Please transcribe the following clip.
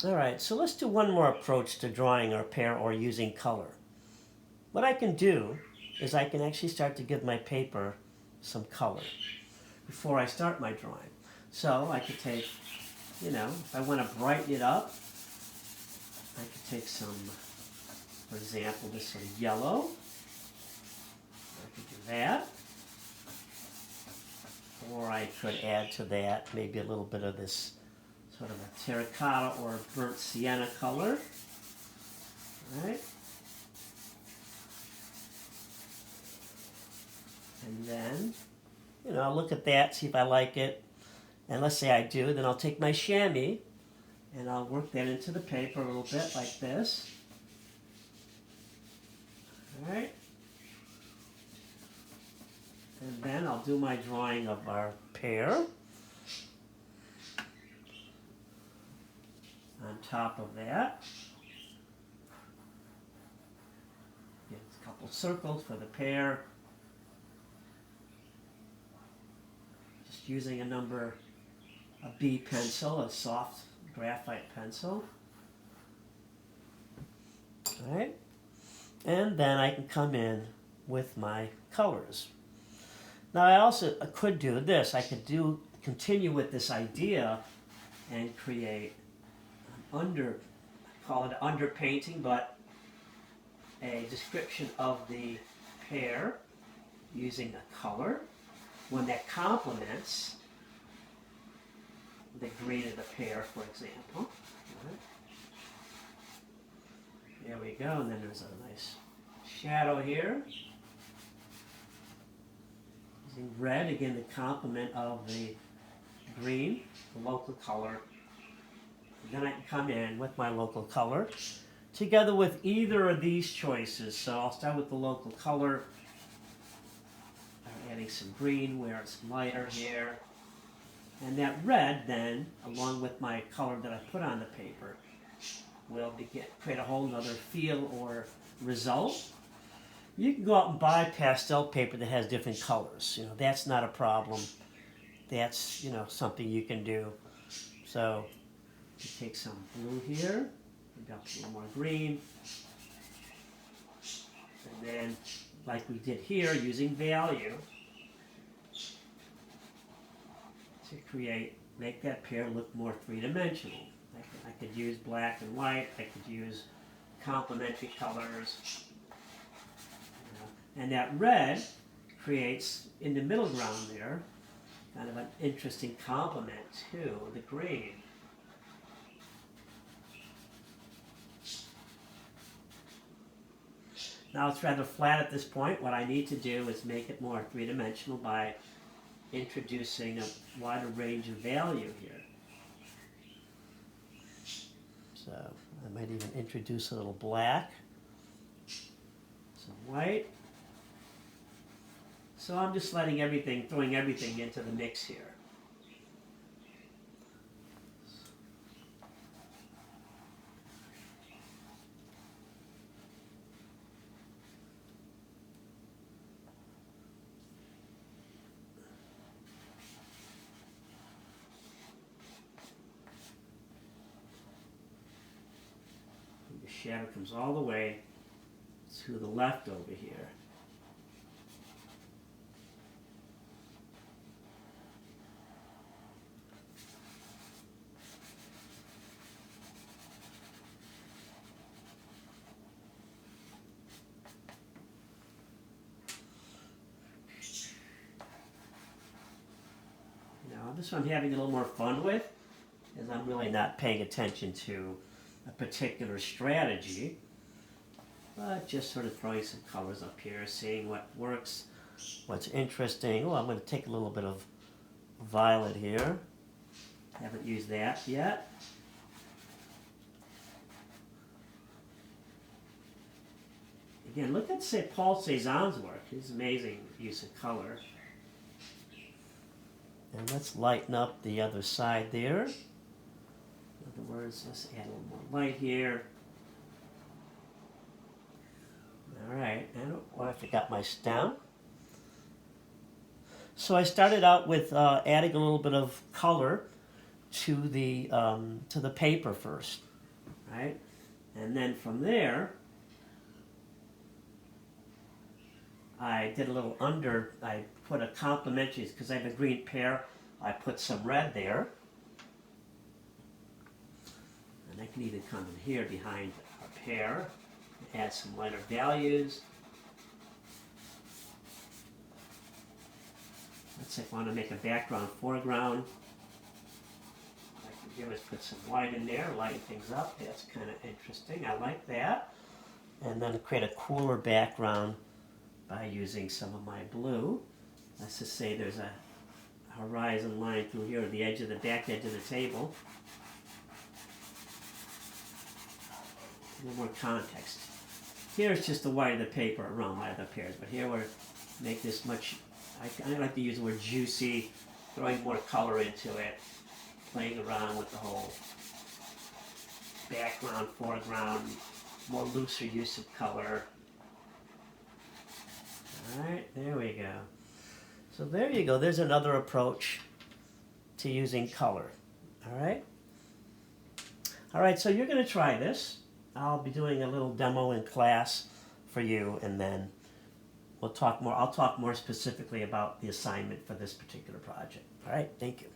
All right, so let's do one more approach to drawing our pear or using color. What I can do is I can actually start to give my paper some color before I start my drawing. So I could take, if I want to brighten it up, I could take some, for example, this sort of yellow. I could do that. Or I could add to that maybe a little bit of this sort of a terracotta or burnt sienna color. All right. And then, I'll look at that, see if I like it. And let's say I do, then I'll take my chamois and I'll work that into the paper a little bit like this. All right. And then I'll do my drawing of our pear on top of that. Get a couple circles for the pear. Just using a B pencil, a soft graphite pencil. All right. And then I can come in with my colors. Now I also could do this. I could continue with this idea and create an call it an underpainting, but a description of the pear using a color, one that complements the green of the pear, for example. Right. There we go, and then there's a nice shadow here. Using red, again, the complement of the green, the local color. And then I can come in with my local color together with either of these choices. So I'll start with the local color. I'm adding some green where it's lighter here. And that red then, along with my color that I put on the paper, will create a whole other feel or result. You can go out and buy pastel paper that has different colors. That's not a problem. That's, something you can do. So you take some blue here, maybe I'll put a little more green. And then, like we did here, using value to make that pear look more three-dimensional. I could use black and white. I could use complementary colors. And that red creates, in the middle ground there, kind of an interesting complement to the green. Now it's rather flat at this point. What I need to do is make it more three-dimensional by introducing a wider range of value here. So I might even introduce a little black, some white. So I'm just throwing everything into the mix here. And the shadow comes all the way to the left over here. This one I'm having a little more fun with, as I'm really not paying attention to a particular strategy, but just sort of throwing some colors up here, seeing what works, what's interesting. Oh, I'm going to take a little bit of violet here. Haven't used that yet. Again, look at Paul Cézanne's work. His amazing use of color. And let's lighten up the other side there. In other words, let's add a little more light here. All right, and I forgot my stem. So I started out with adding a little bit of color to the paper first. right? And then from there, I did a little I put a complementary, because I have a green pear, I put some red there. And I can even come in here behind a pear, add some lighter values. Let's say I want to make a background foreground. What I can do is put some white in there, lighten things up. That's kind of interesting. I like that. And then create a cooler background by using some of my blue. Let's just say there's a horizon line through here, the edge of the back edge of the table. A little more context. Here it's just the white of the paper around my other pears, but here we're make this much. I like to use the word juicy, throwing more color into it, playing around with the whole background, foreground, more looser use of color. Alright, there we go. So there you go. There's another approach to using color. Alright? Alright, so you're going to try this. I'll be doing a little demo in class for you, and then we'll talk more. I'll talk more specifically about the assignment for this particular project. Alright, thank you.